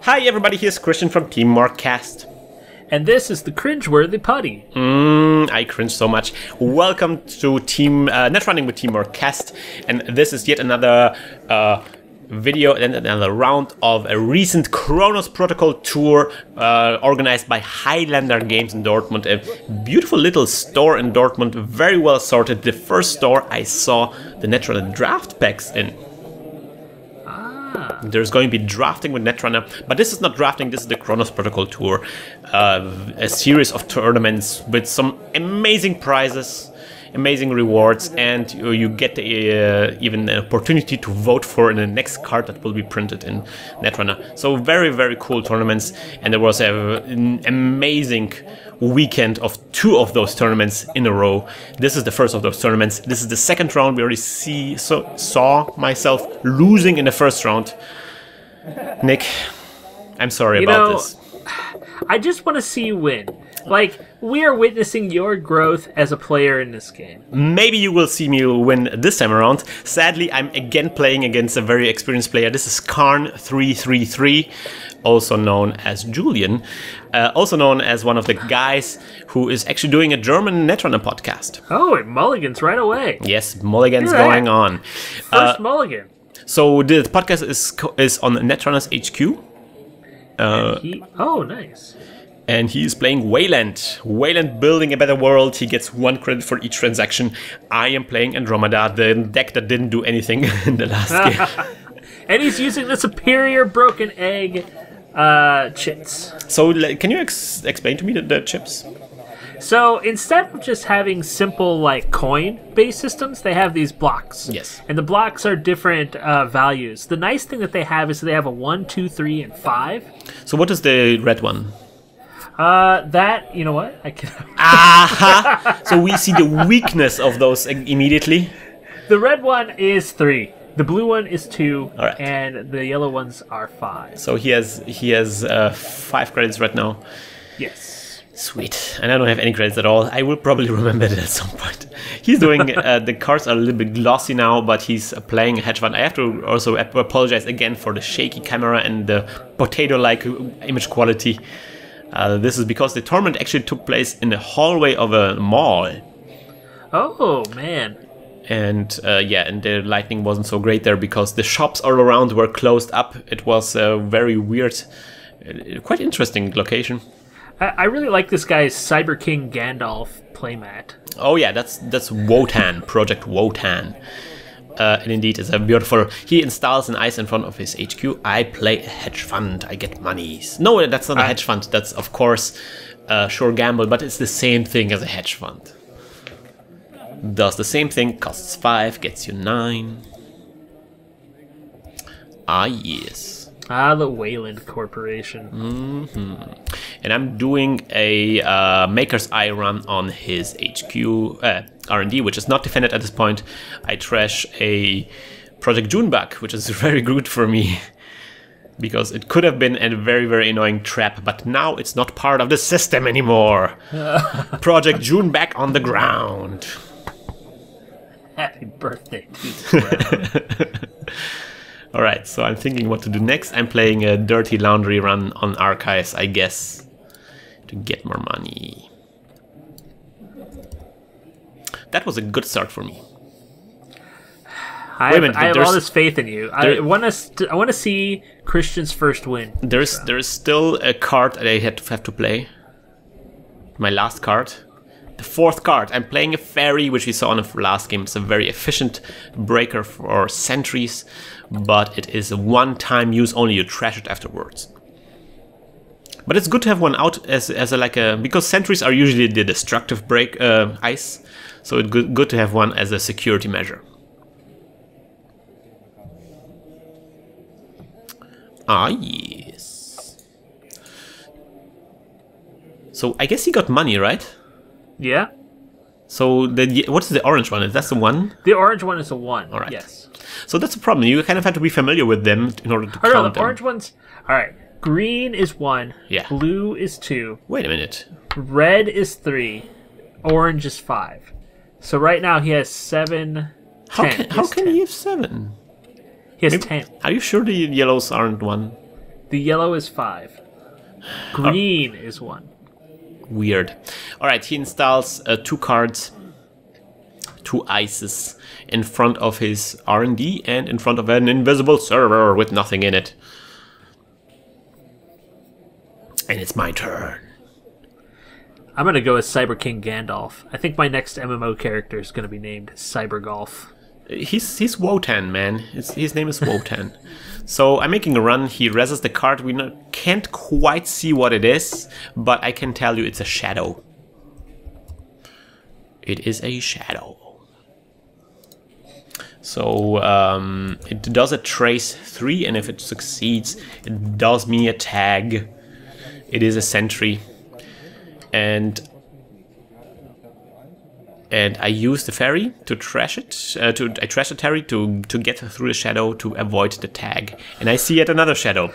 Hi everybody, here's Krystian from TeamworkCast. And this is the cringeworthy putty. I cringe so much. Welcome to Netrunning with TeamworkCast, and this is yet another video and another round of a recent Chronos Protocol tour organized by Highlander Games in Dortmund. A beautiful little store in Dortmund, very well sorted. The first store I saw the Netrunner draft packs in. There's going to be drafting with Netrunner, but this is not drafting, this is the Chronos Protocol Tour. A series of tournaments with some amazing prizes, amazing rewards, and you get even an opportunity to vote for the next card that will be printed in Netrunner. So very, very cool tournaments, and there was an amazing weekend of two of those tournaments in a row. This is the first of those tournaments. This is the second round. We already saw myself losing in the first round. Nick, I'm sorry about this. I just want to see you win. Like, we are witnessing your growth as a player in this game. Maybe you will see me win this time around. Sadly, I'm again playing against a very experienced player. This is Karn333, also known as Julian, also known as one of the guys who is actually doing a German Netrunner podcast. Oh, it mulligans right away. Yes, mulligans going on. First mulligan. So the podcast is on Netrunner's HQ. Oh, nice. And he's playing Weyland Building, a Better World. He gets 1 credit for each transaction. I am playing Andromeda, the deck that didn't do anything in the last game. And he's using the superior broken egg chips. So can you explain to me the chips? So instead of just having simple like coin-based systems, they have these blocks. Yes. And the blocks are different values. The nice thing that they have is they have a 1, 2, 3, and 5. So what is the red one? That, you know what? I can. Aha! So we see the weakness of those immediately. The red one is 3. The blue one is 2. All right. And the yellow ones are 5. So he has 5 credits right now. Yes. Sweet. And I don't have any credits at all. I will probably remember that at some point. He's doing, the cards are a little bit glossy now, but he's playing a hedge fund. I have to also apologize again for the shaky camera and the potato-like image quality. This is because the tournament actually took place in the hallway of a mall. Oh, man. And yeah, and the lighting wasn't so great there because the shops all around were closed up. It was a very weird, quite interesting location. I really like this guy's Cyber King Gandalf playmat. Oh yeah, that's Wotan, Project Wotan. And indeed, it's a beautiful... He installs an ice in front of his HQ. I play a hedge fund. I get monies. No, that's not a hedge fund. That's, of course, sure gamble, but it's the same thing as a hedge fund. Does the same thing, costs 5, gets you 9. Ah, yes. Ah, the Weyland Corporation. Mm-hmm. And I'm doing a Maker's Eye run on his HQ R&D, which is not defended at this point. I trash a Project Junebug, which is very good for me. Because it could have been a very, very annoying trap, but now it's not part of the system anymore. Project June back on the ground. Happy birthday to the ground. Alright, so I'm thinking what to do next. I'm playing a Dirty Laundry run on Archives, I guess, to get more money. That was a good start for me. I have all this faith in you. I want to see Krystian's first win. There's still a card that I have to play. My last card. The 4th card. I'm playing a Fairy, which we saw in the last game. It's a very efficient breaker for sentries, but it is a one-time use only. You trash it afterwards. But it's good to have one out as a because sentries are usually the destructive ice, so it's good to have one as a security measure. Ah, yes. So I guess he got money, right? Yeah. So what's the orange one? Is that the 1? The orange one is a 1. All right. Yes. So that's a problem. You kind of have to be familiar with them in order to count no, the them. orange ones. All right. Green is 1. Yeah. Blue is 2. Wait a minute. Red is 3. Orange is 5. So right now he has 7. How can he have 7? He has 10. Are you sure the yellows aren't 1? The yellow is 5. Green is 1. Weird. Alright, he installs 2 cards, 2 ices in front of his R&D and in front of an invisible server with nothing in it. And it's my turn. I'm going to go as Cyber King Gandalf. I think my next MMO character is going to be named Cyber Golf. He's Wotan, man. His name is Wotan. So I'm making a run. He reses the card. We can't quite see what it is, but I can tell you it's a shadow. It is a shadow. So it does a trace 3, and if it succeeds, it does me a tag. It is a sentry. And I use the fairy to trash it. I trash the fairy to get through the shadow to avoid the tag. And I see yet another shadow.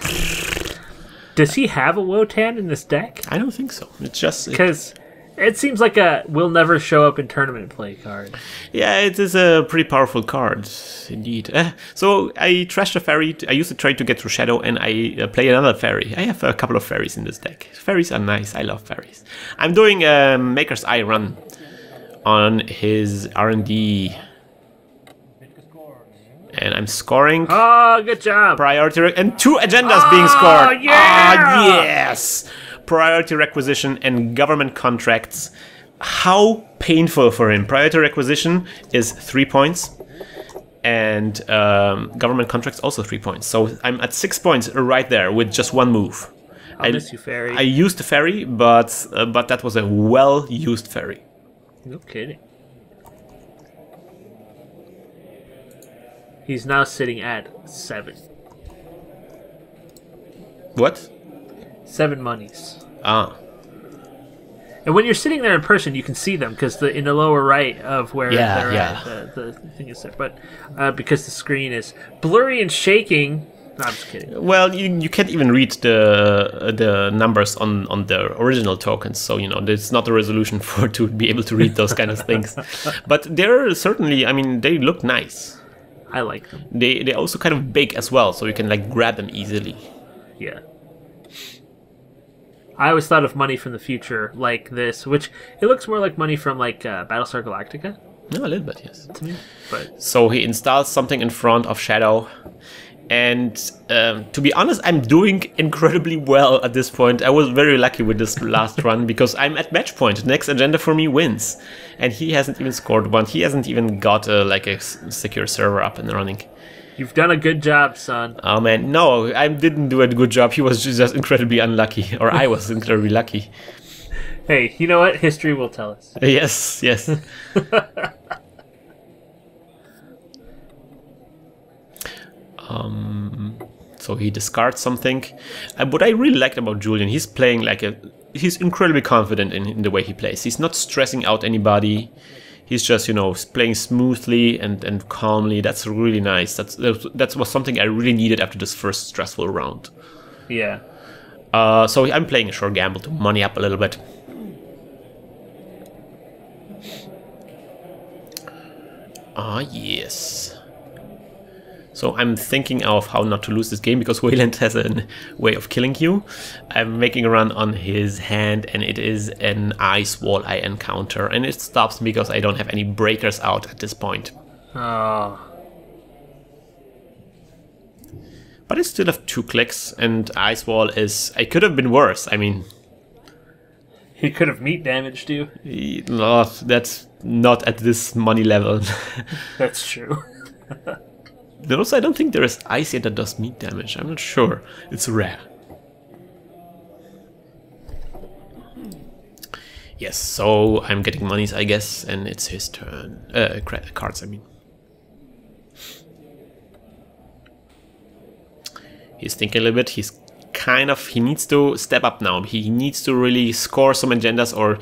Does he have a Wotan in this deck? I don't think so. It's just because it seems like a will never show up in tournament play card. Yeah, it is a pretty powerful card, indeed. So I trash the fairy. I use the trade to get through shadow, and I play another fairy. I have a couple of fairies in this deck. Fairies are nice. I love fairies. I'm doing a Maker's Eye run on his R&D, and I'm scoring. Oh, good job! Priority and 2 agendas being scored. Yeah! Ah, yes! Priority requisition and government contracts. How painful for him. Priority requisition is 3 points, and government contracts also 3 points. So I'm at 6 points right there with just 1 move. I'll miss you, fairy. I used the fairy, but that was a well-used fairy. No kidding. He's now sitting at 7. What? 7 monies. Ah. And when you're sitting there in person, you can see them because in the lower right of where they're at, the thing is there. But because the screen is blurry and shaking. No, I'm just kidding. Well, you can't even read the numbers on the original tokens, so there's not a resolution to be able to read those kind of things. But they're certainly, I mean, they look nice. I like them. They're also kind of big as well, so you can like grab them easily. Yeah. I always thought of money from the future like this, which it looks more like money from like Battlestar Galactica. No, a little bit, yes. To me, but so he installs something in front of Shadow. And to be honest, I'm doing incredibly well at this point. I was very lucky with this last run because I'm at match point. Next agenda for me wins. And he hasn't even scored one. He hasn't even got a secure server up and running. You've done a good job, son. Oh man, no, I didn't do a good job. He was just incredibly unlucky. Or I was incredibly lucky. Hey, you know what? History will tell us. Yes, yes. So he discards something. What I really liked about Julian, he's playing he's incredibly confident in the way he plays. He's not stressing out anybody. He's just, playing smoothly and calmly. That's really nice. That was something I really needed after this first stressful round. Yeah. So I'm playing a short gamble to money up a little bit. Ah, yes. So I'm thinking of how not to lose this game because Weyland has a way of killing you. I'm making a run on his hand and it is an ice wall I encounter. And it stops me because I don't have any breakers out at this point. Oh. But I still have 2 clicks and ice wall is... I could have been worse, I mean... He could have meat damaged you. No, that's not at this money level. That's true. Also, I don't think there is ice yet that does meat damage. I'm not sure. It's rare. Yes, so I'm getting monies, I guess, and it's his turn. Cards, I mean. He's thinking a little bit. He needs to step up now. He needs to really score some agendas or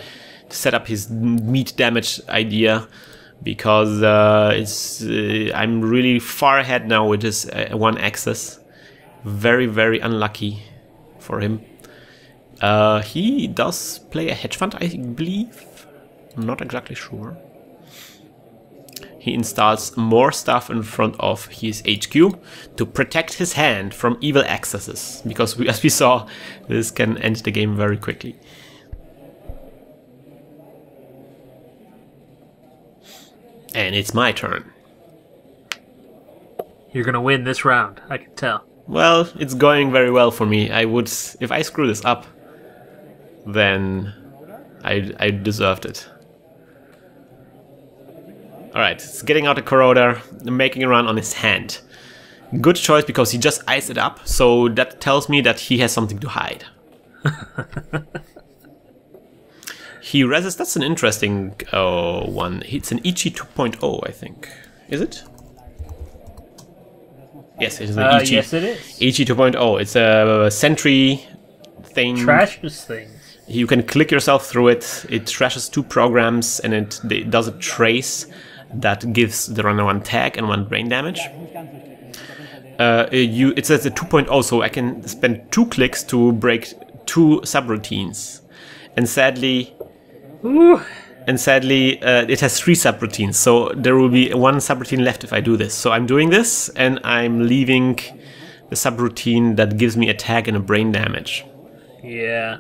set up his meat damage idea. Because I'm really far ahead now with this 1 access. Very, very unlucky for him. He does play a hedge fund, I believe. I'm not exactly sure. he installs more stuff in front of his HQ to protect his hand from evil accesses, because as we saw, this can end the game very quickly. And it's my turn. You're gonna win this round, I can tell. Well, it's going very well for me. If I screw this up, then I deserved it. Alright, it's getting out a corroder, making a run on his hand. Good choice, because he just iced it up, so that tells me that he has something to hide. He resists, that's an interesting one. It's an Ichi 2.0, I think. Is it? Yes, it is an Ichi. Yes, it is. Ichi 2.0, it's a sentry thing. Trashes things. You can click yourself through it. It trashes 2 programs, and it does a trace that gives the runner 1 tag and 1 brain damage. It says a 2.0, so I can spend 2 clicks to break 2 subroutines. And sadly, it has 3 subroutines, so there will be 1 subroutine left if I do this. So I'm doing this, and I'm leaving the subroutine that gives me a tag and a brain damage. Yeah.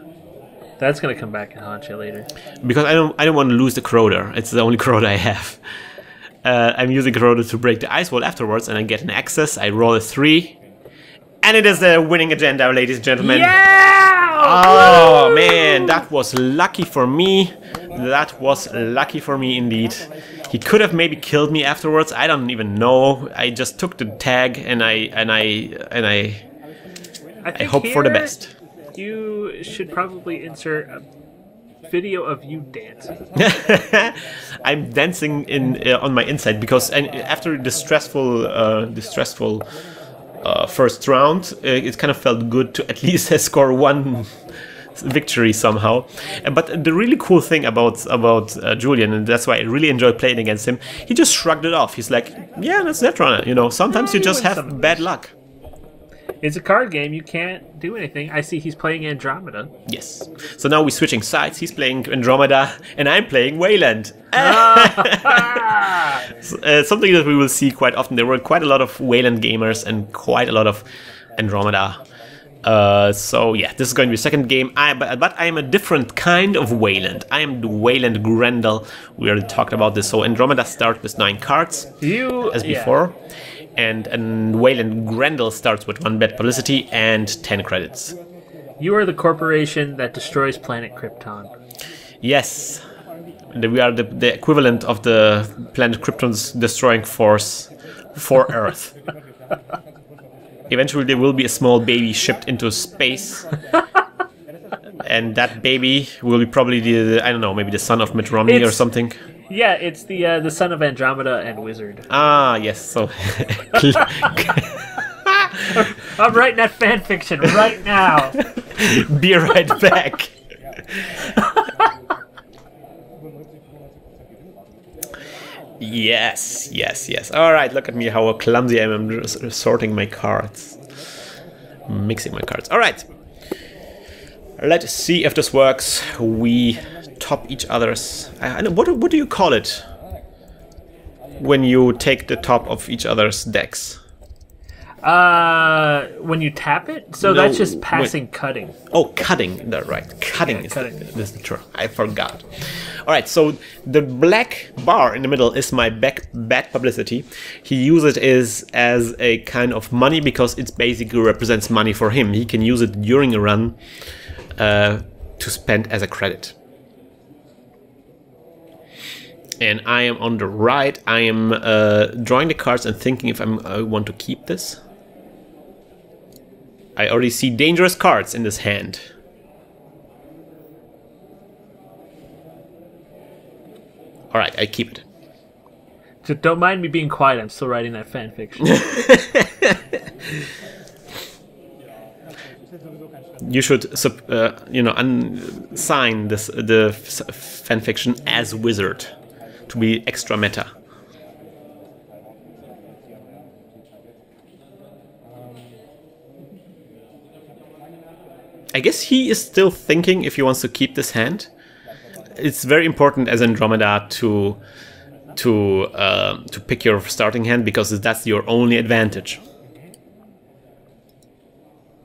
That's gonna come back and haunt you later. Because I don't want to lose the corroder. It's the only corroder I have. I'm using corroder to break the ice wall afterwards, and I get an access. I roll a 3, and it is the winning agenda, ladies and gentlemen. Yeah! Oh man, that was lucky for me. That was lucky for me indeed. He could have maybe killed me afterwards. I don't even know. I just took the tag, and I hope for the best. You should probably insert a video of you dancing. I'm dancing on my inside, because after the stressful first round, it kind of felt good to at least score 1 victory somehow. But the really cool thing about Julian, and that's why I really enjoy playing against him, he just shrugged it off. He's like, yeah, that's Netrunner. You know, sometimes you just have bad luck. It's a card game, you can't do anything. I see he's playing Andromeda. Yes. So now we're switching sides. He's playing Andromeda, and I'm playing Weyland. Something that we will see quite often. There were quite a lot of Weyland gamers and quite a lot of Andromeda. So yeah, this is going to be the second game. But I am a different kind of Weyland. I am the Weyland GRNDL. We already talked about this. So Andromeda starts with 9 cards, as before. Yeah. And Weyland GRNDL starts with 1 bad publicity and 10 credits. You are the corporation that destroys planet Krypton. Yes. We are the equivalent of the planet Krypton's destroying force for Earth. Eventually there will be a small baby shipped into space. And that baby will be probably the I don't know, maybe the son of Mitt Romney or something. Yeah, it's the son of Andromeda and Wizard. Ah, yes. So I'm writing that fan fiction right now. Be right back. Yes. All right, look at me, how clumsy I am. I'm sorting my cards, mixing my cards. All right. Let's see if this works. We top each other's. What do you call it when you take the top of each other's decks? When you tap it? So no, that's just passing cutting. Oh, cutting. That's right. Cutting is the term. I forgot. All right, so the black bar in the middle is my bad publicity. He uses it as a kind of money because it basically represents money for him. He can use it during a run to spend as a credit. And I am on the right. I am drawing the cards and thinking if I want to keep this. I already see dangerous cards in this hand. Alright, I keep it. Just don't mind me being quiet, I'm still writing that fan fiction. You should, sign the fan fiction as Wizard to be extra meta. I guess he is still thinking if he wants to keep this hand. It's very important as Andromeda to to pick your starting hand because that's your only advantage.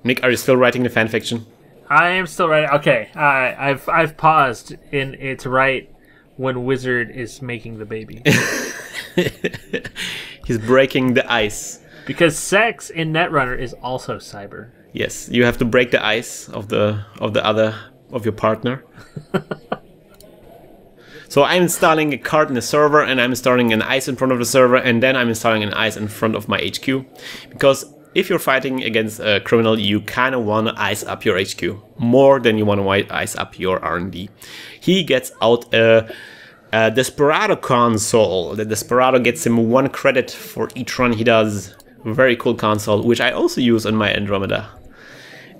Nick, are you still writing the fanfiction? I am still writing. Okay, I've paused in its right when Wizard is making the baby. He's breaking the ice. Because sex in Netrunner is also cyber. Yes, you have to break the ice of your partner. So I'm installing a card in the server, and I'm installing an ice in front of the server, and then I'm installing an ice in front of my HQ. Because if you're fighting against a criminal, you kind of want to ice up your HQ more than you want to ice up your R&D. He gets out a Desperado console. The Desperado gets him 1 credit for each run he does. Very cool console, which I also use on my Andromeda.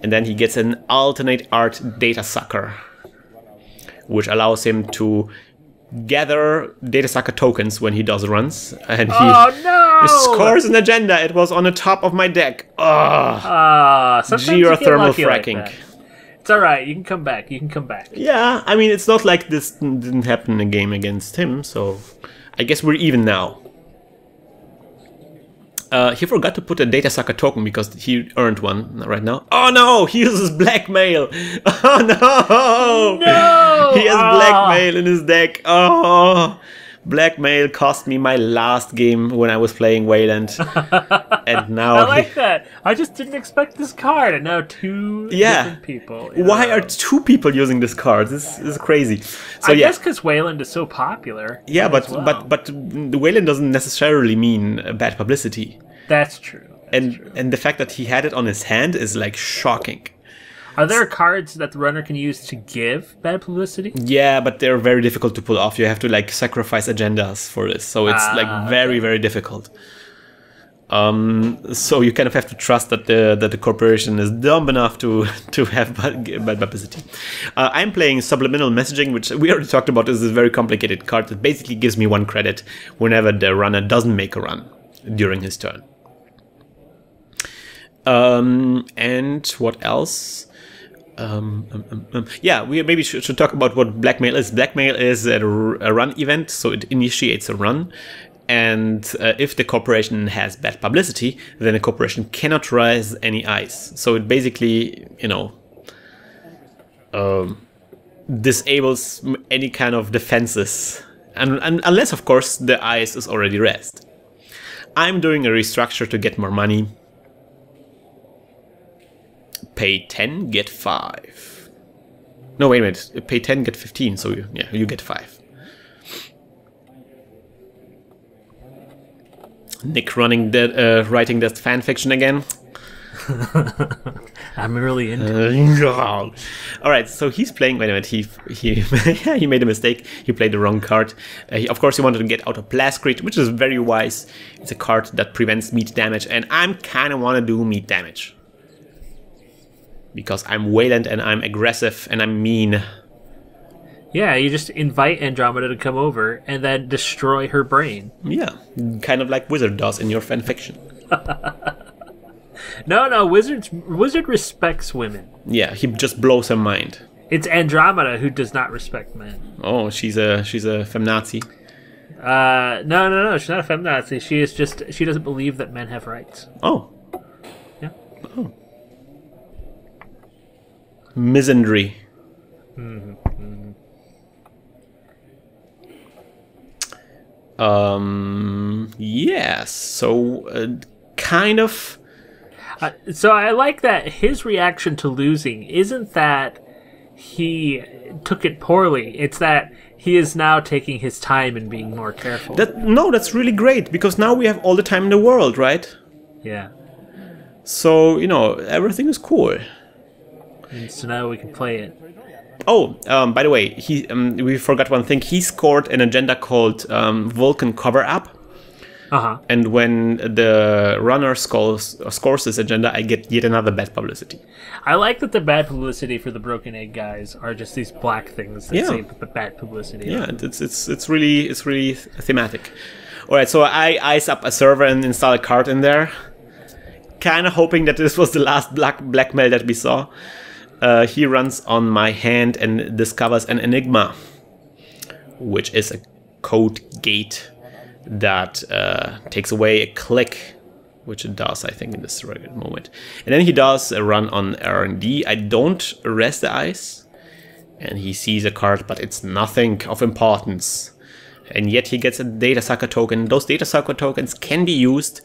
And then he gets an alternate art data sucker, which allows him to gather data sucker tokens when he does runs, and he scores an agenda. It was on the top of my deck. Geothermal fracking. Like it's all right. You can come back. Yeah, I mean, it's not like this didn't happen in a game against him, so I guess we're even now. He forgot to put a data sucker token because he earned one right now. Oh no, he uses blackmail. Oh no! No! He has blackmail in his deck. Oh, blackmail cost me my last game when I was playing Weyland. And now I like that. I just didn't expect this card, and now two different people. Why are 2 people using this card? This is crazy. So I guess because Weyland is so popular. Yeah, but Weyland doesn't necessarily mean bad publicity. That's true. And the fact that he had it on his hand is like shocking. Are there cards that the runner can use to give bad publicity? Yeah, but they're very difficult to pull off. You have to like sacrifice agendas for this, so it's like very, very difficult. So you kind of have to trust that the corporation is dumb enough to have bad publicity. I'm playing Subliminal Messaging, which we already talked about. This is a very complicated card that basically gives me 1 credit whenever the runner doesn't make a run during his turn. And what else? Yeah, we maybe should talk about what blackmail is. Blackmail is a run event, so it initiates a run. And if the corporation has bad publicity, then the corporation cannot raise any ice. So it basically, disables any kind of defenses. And unless, of course, the ice is already raised. I'm doing a restructure to get more money. Pay 10, get 5. No, wait a minute. Pay 10, get 15. So you get 5. Nick writing that fanfiction again. I'm really into it. All right, so he's playing. Wait a minute. He made a mistake. He played the wrong card. Of course, he wanted to get out of Blastcrete, which is very wise. It's a card that prevents meat damage, and I'm kind of want to do meat damage because I'm Weyland and I'm aggressive and I'm mean. Yeah, you just invite Andromeda to come over and then destroy her brain. Yeah, kind of like Wizard does in your fanfiction. No, Wizard respects women. Yeah, he just blows her mind. It's Andromeda who does not respect men. Oh, she's a feminazi. No, she's not a feminazi. She doesn't believe that men have rights. Oh. Yeah. Oh. Misandry. Yes. So, kind of. So I like that his reaction to losing isn't that he took it poorly. It's that he is now taking his time and being more careful. That's really great because now we have all the time in the world, right? Yeah. So, everything is cool. And so now we can play it. Oh, by the way, we forgot one thing. He scored an agenda called Vulcan Cover Up. Uh-huh. And when the runner scores this agenda, I get yet another bad publicity. I like that the bad publicity for the Broken Egg guys are just these black things that say the bad publicity. Yeah, it's really thematic. All right, so I ice up a server and install a card in there, kind of hoping that this was the last blackmail that we saw. He runs on my hand and discovers an enigma, which is a code gate that takes away a click, which it does, I think, in this moment. And then he does a run on R&D. I don't rest the ice, and he sees a card, but it's nothing of importance. And yet he gets a data sucker token. Those data sucker tokens can be used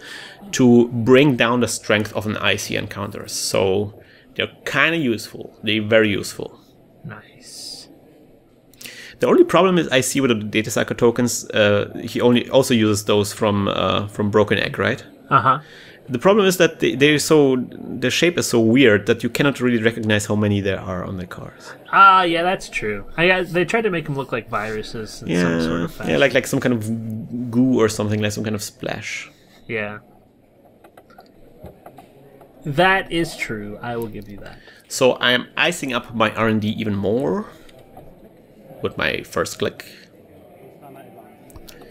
to bring down the strength of an ice he encounters. So they're kind of useful. They're very useful. Nice. The only problem is I see with the data sucker tokens, he also uses those from Broken Egg, right? Uh-huh. The problem is that their shape is so weird that you cannot really recognize how many there are on the cards. Ah, yeah, that's true. They tried to make them look like viruses in some sort of fashion. Yeah, like some kind of goo or something, like some kind of splash. Yeah. That is true. I will give you that. So I am icing up my R&D even more with my first click.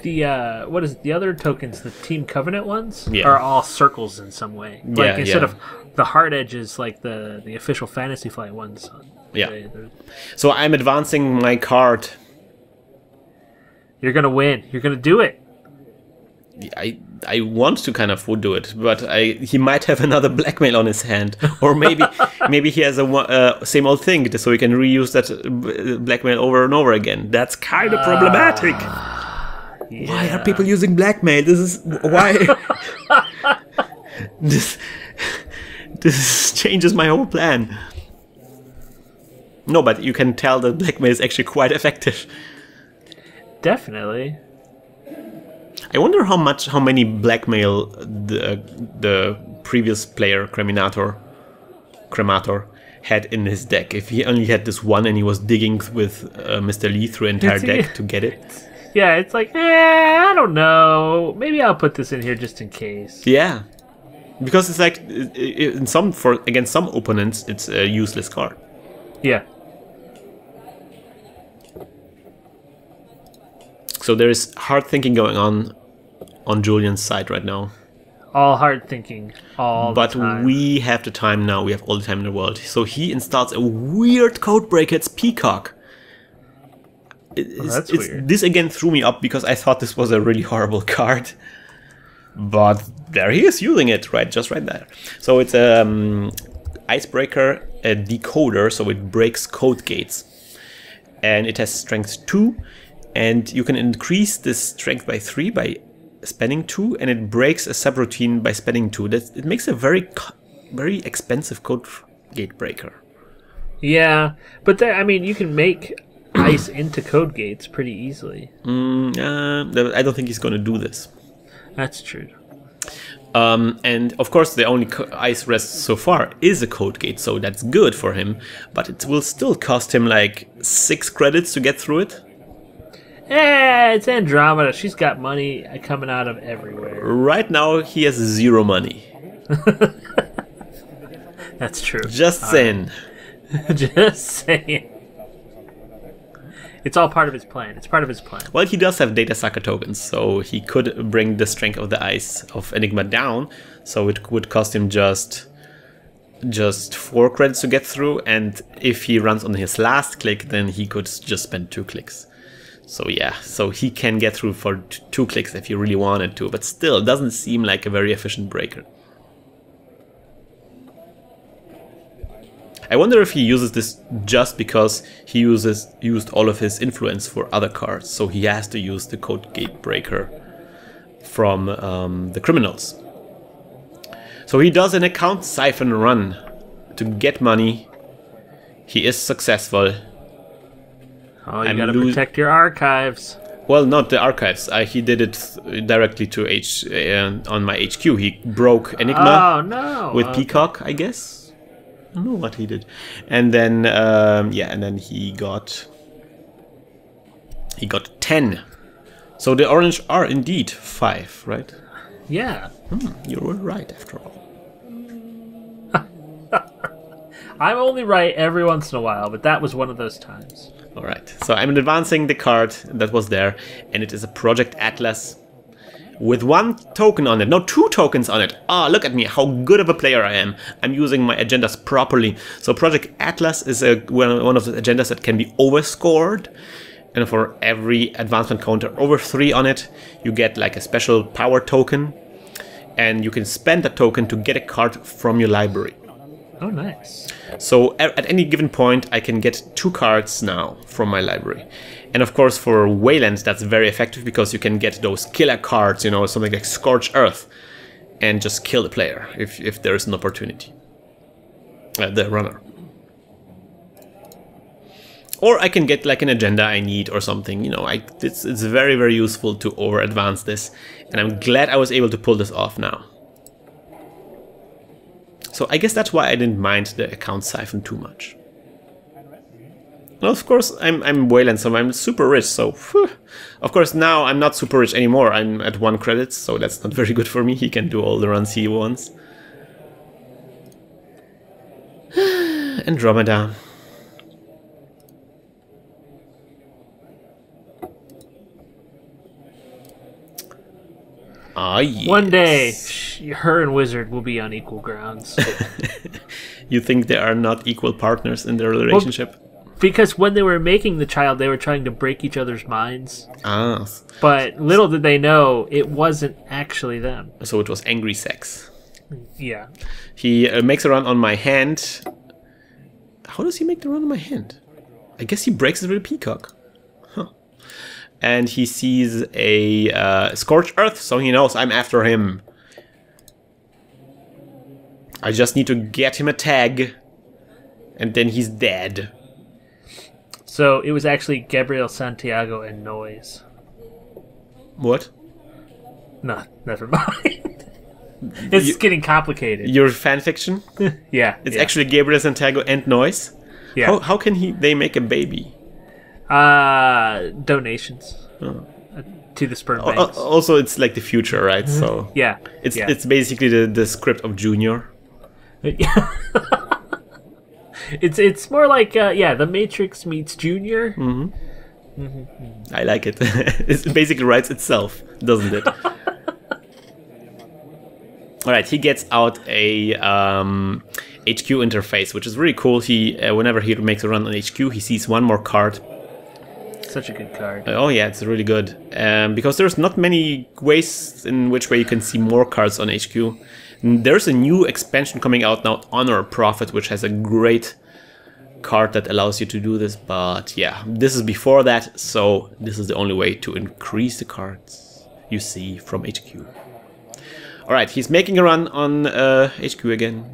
The what is it, the other tokens, the Team Covenant ones, Yeah. are all circles in some way. Like Yeah, instead yeah. of the hard edges, like the official Fantasy Flight ones. Yeah. So I'm advancing my card. You're gonna win. You're gonna do it. I want to kind of do it, but he might have another blackmail on his hand, or maybe he has a same old thing, so he can reuse that blackmail over and over again. That's kind of problematic. Yeah. Why are people using blackmail? This is why this changes my whole plan. No, but you can tell that blackmail is actually quite effective. Definitely. I wonder how many blackmail the previous player Cremator had in his deck. If he only had this one and he was digging with Mr. Lee through the entire deck to get it. Yeah, it's like, I don't know. Maybe I'll put this in here just in case. Yeah, because it's like against some opponents, it's a useless card. Yeah. So there is hard thinking going on Julian's side right now. All hard thinking. All the time. But we have the time now. We have all the time in the world. So he installs a weird code breaker. It's Peacock. That's weird. This again threw me up because I thought this was a really horrible card. But there he is using it, just right there. So it's a icebreaker, a decoder, so it breaks code gates. And it has strength 2. And you can increase this strength by 3 by spending 2, and it breaks a subroutine by spending 2. It makes a very expensive code gate breaker. Yeah, but you can make ice into code gates pretty easily. I don't think he's going to do this. That's true. And of course, the only ice rest so far is a code gate, so that's good for him. But it will still cost him like 6 credits to get through it. Yeah, it's Andromeda. She's got money coming out of everywhere. Right now, he has 0 money. That's true. Just saying. Just saying. It's all part of his plan. It's part of his plan. Well, he does have data sucker tokens, so he could bring the strength of the ice of Enigma down. So it would cost him just 4 credits to get through. And if he runs on his last click, then he could just spend 2 clicks. So yeah, so he can get through for 2 clicks if he really wanted to, but still, it doesn't seem like a very efficient breaker. I wonder if he uses this just because he used all of his influence for other cards, so he has to use the code gate breaker from the criminals. So he does an account siphon run to get money. He is successful. Oh, you gotta protect your archives. Well, not the archives. He did it directly to on my HQ. He broke Enigma with Peacock, I guess. I don't know what he did. And then, and then he got 10. So the orange are indeed 5, right? Yeah. You were right after all. I'm only right every once in a while, but that was one of those times. Alright, so I'm advancing the card that was there, and it is a Project Atlas with 1 token on it. No, 2 tokens on it. Ah, look at me, how good of a player I am. I'm using my agendas properly. So Project Atlas is one of the agendas that can be overscored. And for every advancement counter over 3 on it, you get like a special power token. And you can spend that token to get a card from your library. Oh, nice. So at any given point, I can get 2 cards now from my library. And of course, for Weyland, that's very effective because you can get those killer cards, you know, something like Scorch Earth, and just kill the player if there is an opportunity. The runner. Or I can get like an agenda I need or something, you know. It's very, very useful to over-advance this. And I'm glad I was able to pull this off now. So I guess that's why I didn't mind the account siphon too much. Well, of course, I'm Weyland, so I'm super rich, so... Whew. Of course, now I'm not super rich anymore. I'm at 1 credit, so that's not very good for me. He can do all the runs he wants. Andromeda. Ah, yes. One day, her and Wizard will be on equal grounds. You think they are not equal partners in their relationship? Well, because when they were making the child, they were trying to break each other's minds. Ah. But little did they know, it wasn't actually them. So it was angry sex. Yeah. He makes a run on my hand. How does he make the run on my hand? I guess he breaks it with a peacock. And he sees a Scorched Earth, so he knows I'm after him. I just need to get him a tag, and then he's dead. So it was actually Gabriel Santiago and Noise. What? No, never mind. It's getting complicated. Your fanfiction? Yeah. It's actually Gabriel Santiago and Noise? Yeah. How can they make a baby? Donations to the sperm banks. Also, it's like the future, right? So yeah, it's basically the script of Junior. It's more like The Matrix meets Junior. Mm-hmm. Mm-hmm. I like it. It basically writes itself, doesn't it? All right, he gets out a HQ interface, which is really cool. He whenever he makes a run on HQ, he sees one more card. Such a good card. Oh yeah, it's really good. Because there's not many ways in which way you can see more cards on HQ. There's a new expansion coming out now, Honor Prophet, which has a great card that allows you to do this. But yeah, this is before that, so this is the only way to increase the cards you see from HQ. Alright, he's making a run on HQ again.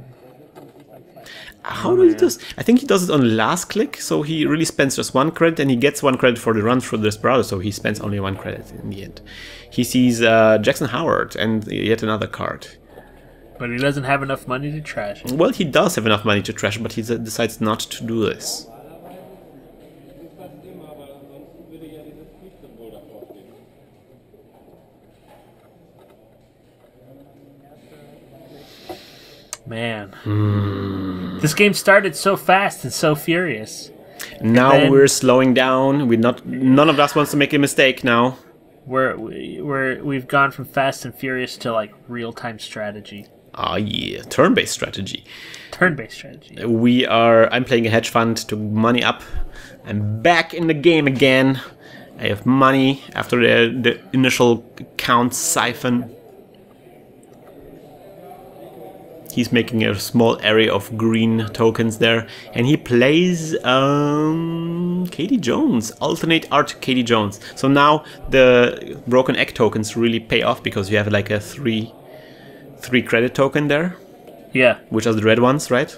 How does he do this? I think he does it on last click, so he really spends just 1 credit, and he gets 1 credit for the run through this browser, so he spends only 1 credit in the end. He sees Jackson Howard and yet another card. But he doesn't have enough money to trash it. Well, he does have enough money to trash, but he decides not to do this. Man. This game started so fast and so furious. Now we're slowing down. None of us wants to make a mistake now. We've gone from fast and furious to like real-time strategy. Ah yeah, turn-based strategy. Turn-based strategy. I'm playing a hedge fund to money up. I'm back in the game again. I have money after the initial count siphon. He's making a small area of green tokens there, and he plays Katie Jones, alternate art Katie Jones. So now the broken egg tokens really pay off because you have like a three credit token there. Yeah, which are the red ones, right?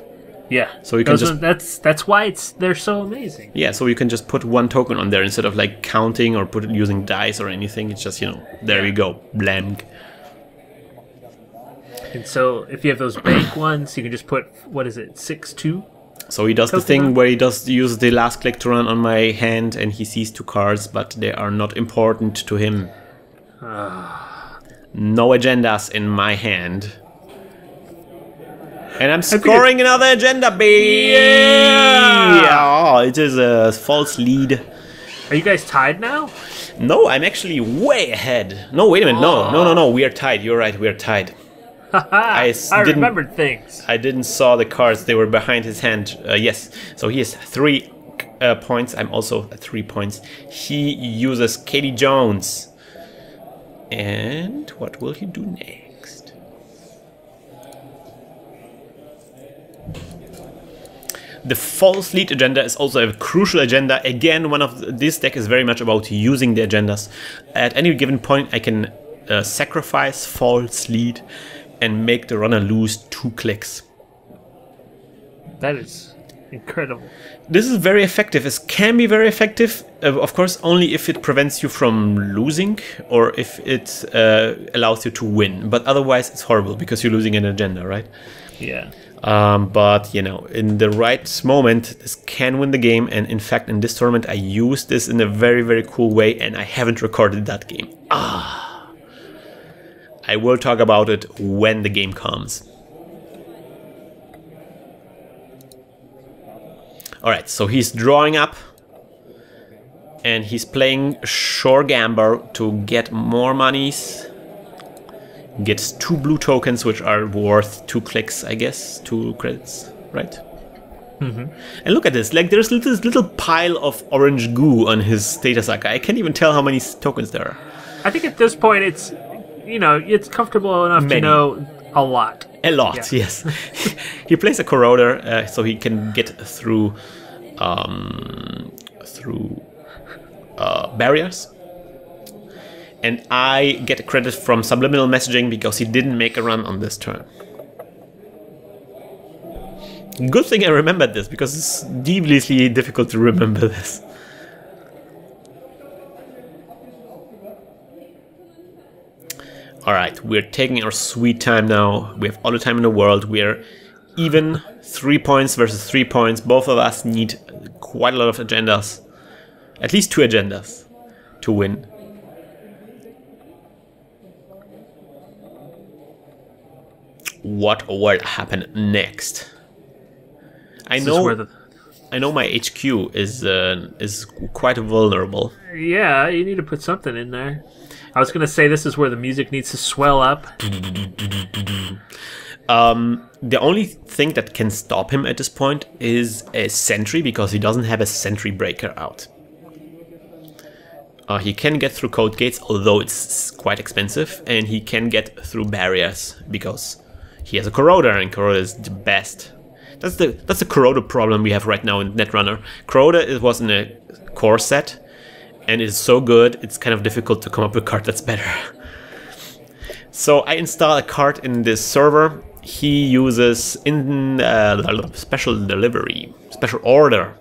Yeah. So you can that's why they're so amazing. Yeah, so you can just put 1 token on there instead of like counting or using dice or anything. It's just, there you go, blank. And so if you have those bank ones, you can just put, 6-2? So he does the thing where he uses the last click to run on my hand, and he sees 2 cards, but they are not important to him. No agendas in my hand. And I'm scoring another agenda, baby! Yeah! Oh, it is a false lead. Are you guys tied now? No, I'm actually way ahead. No, wait a minute. No. We are tied. You're right, we are tied. I remembered things. I didn't saw the cards. They were behind his hand. Yes. So he has 3 points. I'm also at 3 points. He uses Katie Jones. And what will he do next? The false lead agenda is also a crucial agenda. Again, this deck is very much about using the agendas. At any given point, I can sacrifice false lead and make the runner lose 2 clicks. That is incredible. This is very effective. It can be very effective, of course, only if it prevents you from losing or if it allows you to win. But otherwise, it's horrible because you're losing an agenda, right? Yeah. But, you know, in the right moment, this can win the game. And in fact, in this tournament, I used this in a very, very cool way, and I haven't recorded that game. I will talk about it when the game comes. Alright, so he's drawing up and he's playing Shore Gamble to get more monies. Gets 2 blue tokens, which are worth 2 clicks, I guess, 2 credits, right? Mm-hmm. And look at this, like there's this little pile of orange goo on his status icon. I can't even tell how many tokens there are. I think at this point it's, you know, it's comfortable enough to know a lot. A lot, yeah. Yes. He plays a Corroder, so he can get through barriers. And I get a credit from subliminal messaging because he didn't make a run on this turn. Good thing I remembered this, because it's deviously difficult to remember this. Alright, we're taking our sweet time now. We have all the time in the world. We're even 3 points versus 3 points. Both of us need quite a lot of agendas. At least 2 agendas to win. What will happen next? I know my HQ is quite vulnerable. Yeah, you need to put something in there. I was going to say this is where the music needs to swell up. The only thing that can stop him at this point is a sentry, because he doesn't have a sentry breaker out. He can get through code gates, although it's quite expensive, and he can get through barriers because he has a Corroder, and Corroder is the best. That's the Corroder problem we have right now in Netrunner. Corroder was in a core set, and it's so good, it's kind of difficult to come up with a card that's better. So I install a card in this server. He uses special order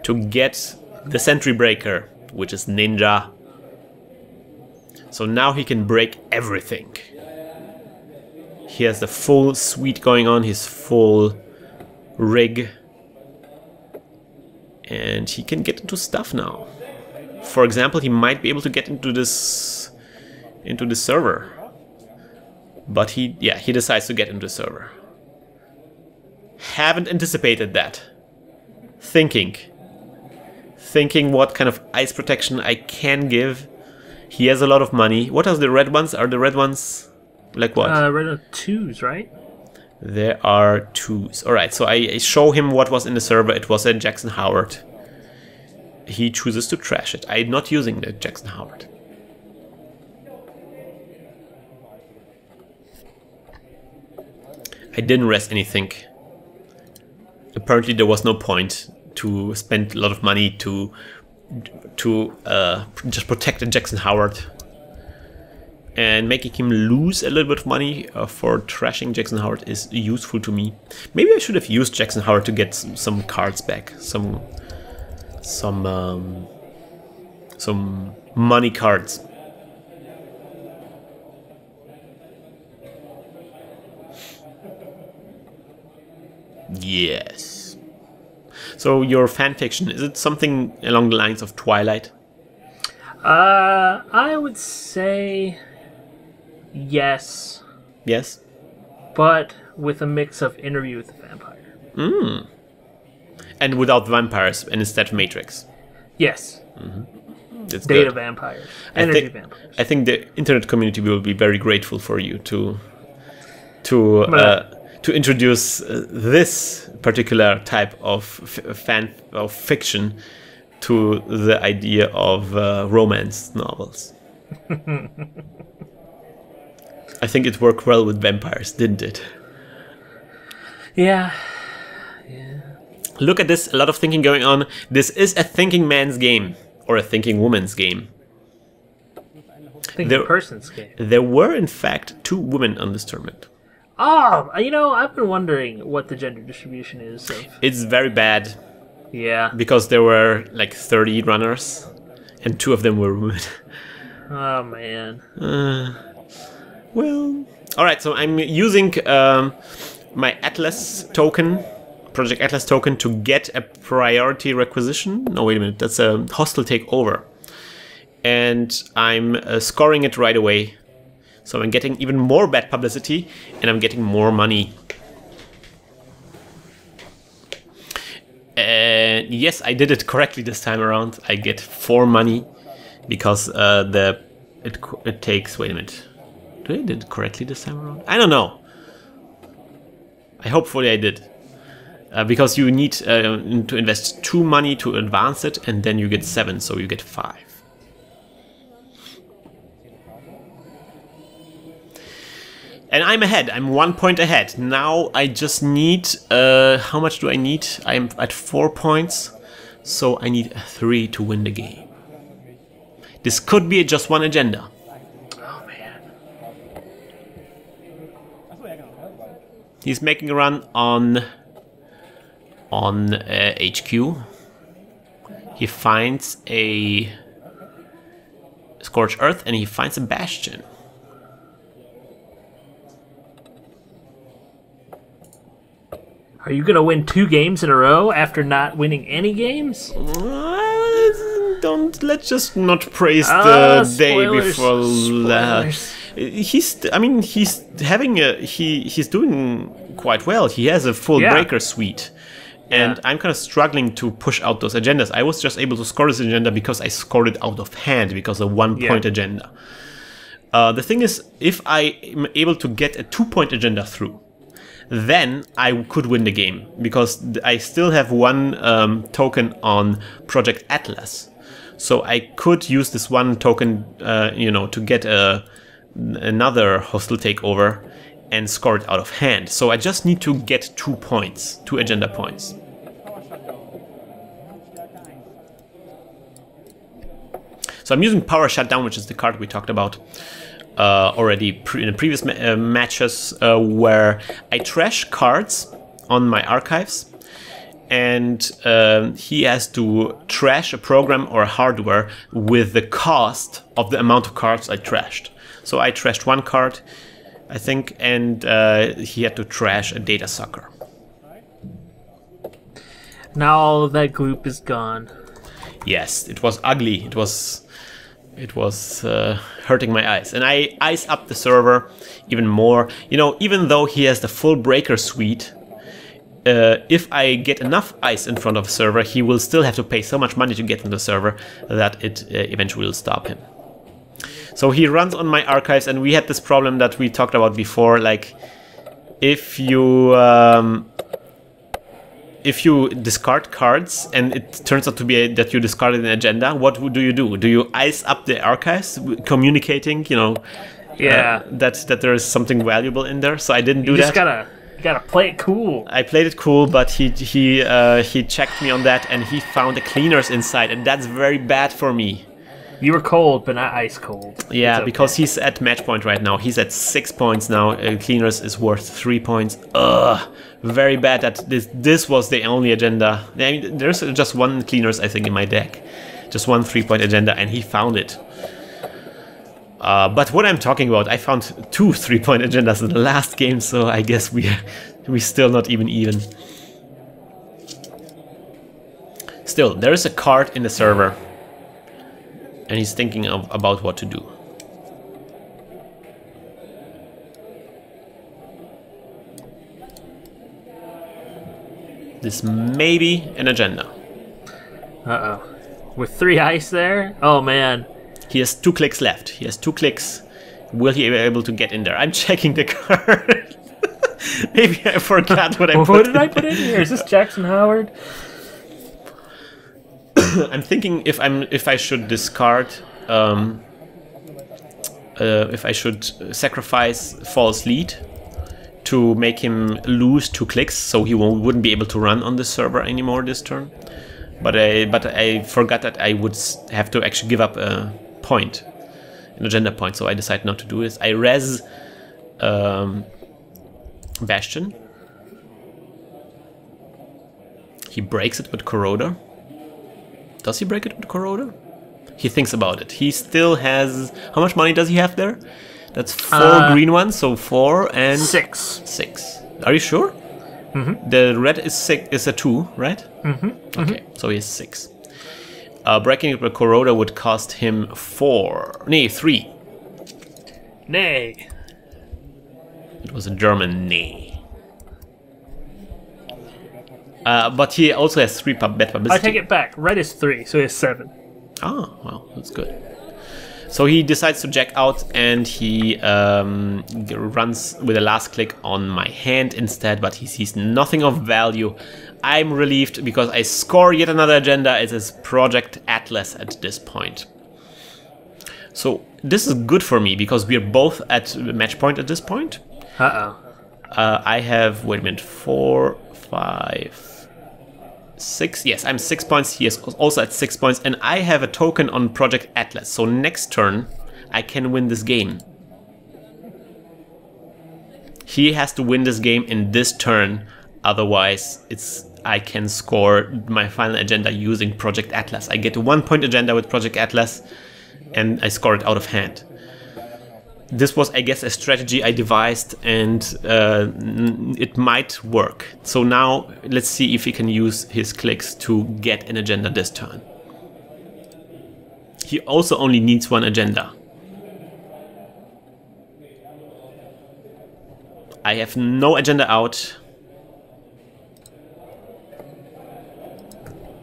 to get the sentry breaker, which is Ninja. So now he can break everything. He has the full suite going on, his full rig. And he can get into stuff now. For example, he might be able to get into this server. But he decides to get into the server. Haven't anticipated that. Thinking what kind of ice protection I can give. He has a lot of money. What are the red ones? Are the red ones like what? Red are 2s, right? There are 2s. Alright, so I show him what was in the server. It was a Jackson Howard. He chooses to trash it. I'm not using the Jackson Howard. I didn't rest anything. Apparently there was no point to spend a lot of money to just protect the Jackson Howard. And making him lose a little bit of money for trashing Jackson Howard is useful to me. Maybe I should have used Jackson Howard to get some cards back. Some money cards. Yes. So your fanfiction, is it something along the lines of Twilight? I would say yes. Yes? But with a mix of Interview with the Vampire. Mm. And without vampires, and instead Matrix. Yes. Mm-hmm. Data good. Vampires. Energy vampires. I think the internet community will be very grateful for you to to introduce this particular type of fiction to the idea of romance novels. I think it worked well with vampires, didn't it? Yeah. Look at this, a lot of thinking going on. This is a thinking man's game, or a thinking woman's game. Thinking person's game. There were, in fact, 2 women on this tournament. Oh, I've been wondering what the gender distribution is. It's very bad. Yeah. Because there were like 30 runners, and 2 of them were women. Oh, man. Well, alright, so I'm using my Atlas token, Project Atlas token, to get a priority requisition. No, wait a minute, that's a hostile takeover. And I'm scoring it right away. So I'm getting even more bad publicity, and I'm getting more money. And yes, I did it correctly this time around. I get 4 money because it takes. Wait a minute. Did I did it correctly this time around? I don't know. Hopefully I did. Because you need to invest 2 money to advance it, and then you get 7, so you get 5. And I'm ahead. I'm 1 point ahead. Now I just need... how much do I need? I'm at 4 points. So I need 3 to win the game. This could be just one agenda. Oh, man. He's making a run on HQ. He finds a Scorched Earth, and he finds a Bastion. Are you going to win 2 games in a row after not winning any games? Let's just not praise the day before. He's doing quite well. He has a full breaker suite. And I'm kind of struggling to push out those agendas. I was just able to score this agenda because I scored it out of hand because of 1 point agenda. The thing is, if I am able to get a 2-point agenda through, then I could win the game, because I still have 1 token on Project Atlas. So I could use this 1 token, to get another hostile takeover and score it out of hand. So I just need to get 2 points, 2 agenda points. So I'm using Power Shutdown, which is the card we talked about already in the previous matches, where I trash cards on my archives, and he has to trash a program or a hardware with the cost of the amount of cards I trashed. So I trashed 1 card, I think, and he had to trash a data sucker. Now all of that gloop is gone. Yes, it was ugly. It was hurting my eyes. And I ice up the server even more. Even though he has the full breaker suite, if I get enough ice in front of the server, he will still have to pay so much money to get in the server that it eventually will stop him. So he runs on my archives, and we had this problem that we talked about before, like if you discard cards and it turns out to be that you discarded an agenda, what do you do? Do you ice up the archives, communicating, that there is something valuable in there? So I didn't do that. You gotta play it cool. I played it cool, but he checked me on that, and he found the cleaners inside, and that's very bad for me. You were cold, but not ice cold. Yeah, okay. Because he's at match point right now. He's at 6 points now. Cleaners is worth 3 points. Ugh, very bad that this was the only agenda. I mean, there's just 1 cleaners, I think, in my deck. Just 1 3-point agenda, and he found it. But what I'm talking about, I found 2 3-point agendas in the last game, so I guess we're still not even. Still, there is a card in the server, and he's thinking about what to do. This may be an agenda. Uh-oh. With 3 ice there? Oh, man. He has 2 clicks left. He has 2 clicks. Will he be able to get in there? I'm checking the card. Maybe I forgot what I put. What did I put in here? Is this Jackson Howard? I'm thinking if I should discard, if I should sacrifice false lead to make him lose 2 clicks, so he wouldn't be able to run on the server anymore this turn. But I forgot that I would have to actually give up a point, an agenda point. So I decided not to do this. I res Bastion. He breaks it with Corroder. Does he break it with Corroder? He thinks about it. He still has... How much money does he have there? That's 4 green ones, so 4 and... 6. 6. Are you sure? Mm-hmm. The red is a 2, right? Mm-hmm. Okay, so he has 6. Breaking it with Corroder would cost him 4. Nay, 3. Nay. It was a German nay. But he also has 3 bad publicity. I take it back. Red is 3, so he has 7. Oh, well, that's good. So he decides to jack out, and he runs with the last click on my hand instead, but he sees nothing of value. I'm relieved because I score yet another agenda. It is Project Atlas at this point. So this is good for me because we're both at match point at this point. Uh-oh. I have, wait a minute, 4, 5... 6, yes, I'm 6 points. He is also at 6 points, and I have a token on Project Atlas. So next turn, I can win this game. He has to win this game in this turn, otherwise, I can score my final agenda using Project Atlas. I get a 1 point agenda with Project Atlas, and I score it out of hand. This was, I guess, a strategy I devised, and it might work. So now, let's see if he can use his clicks to get an agenda this turn. He also only needs 1 agenda. I have no agenda out.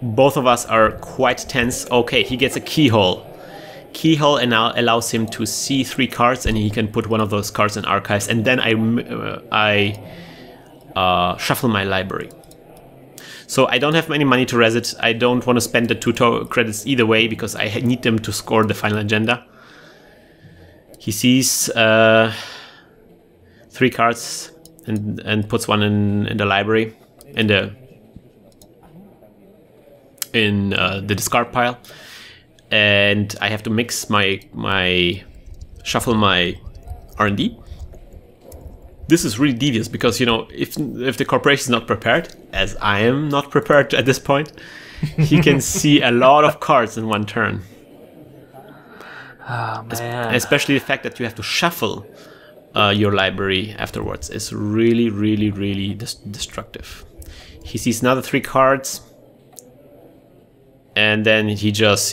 Both of us are quite tense. Okay, he gets a keyhole. Keyhole and now allows him to see 3 cards, and he can put one of those cards in archives, and then I shuffle my library. So I don't have any money to res it. I don't want to spend the 2 credits either way because I need them to score the final agenda. He sees 3 cards and puts one in the library, in the discard pile. And I have to mix shuffle my R&D. This is really devious because, you know, if the corporation is not prepared, as I am not prepared at this point, he can see a lot of cards in 1 turn. Oh, man. Especially the fact that you have to shuffle your library afterwards is really, really, really destructive. He sees another 3 cards. And then he just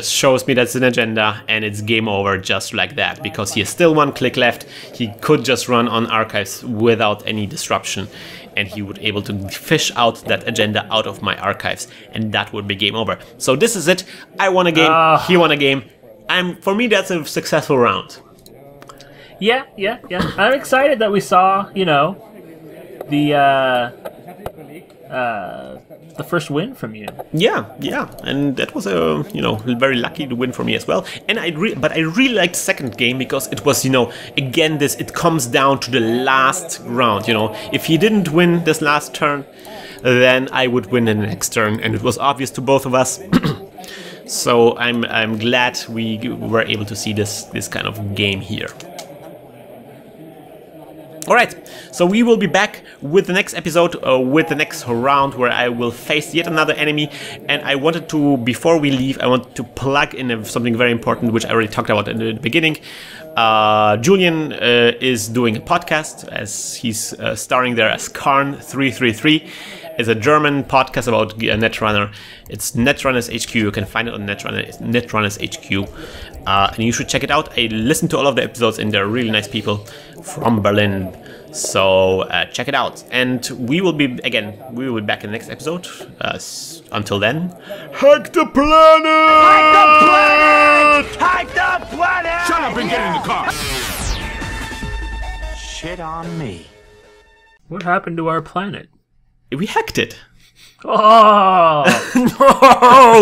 shows me that's an agenda, and it's game over just like that. Because he has still 1 click left, he could just run on archives without any disruption, and he would be able to fish out that agenda out of my archives, and that would be game over. So this is it. I won a game. He won a game. For me, that's a successful round. Yeah. I'm excited that we saw, you know, the first win from you. Yeah, and that was a very lucky win for me as well. And but I really liked the second game because it was, again, it comes down to the last round. If he didn't win this last turn, then I would win the next turn, and it was obvious to both of us. So I'm glad we were able to see this kind of game here. Alright, so we will be back with the next episode, with the next round, where I will face yet another enemy. And I wanted to, before we leave, I want to plug in something very important, which I already talked about in the beginning. Julian is doing a podcast, as he's starring there as Karn333. It's a German podcast about Netrunner. It's Netrunners HQ. You can find it on Netrunners HQ. And you should check it out. I listened to all of the episodes, and they're really nice people from Berlin. So check it out. And we will be back in the next episode. Until then, hack the planet! Hack the planet! Hack the planet! Shut up and get in the car! Shit on me. What happened to our planet? We hacked it. Oh! No!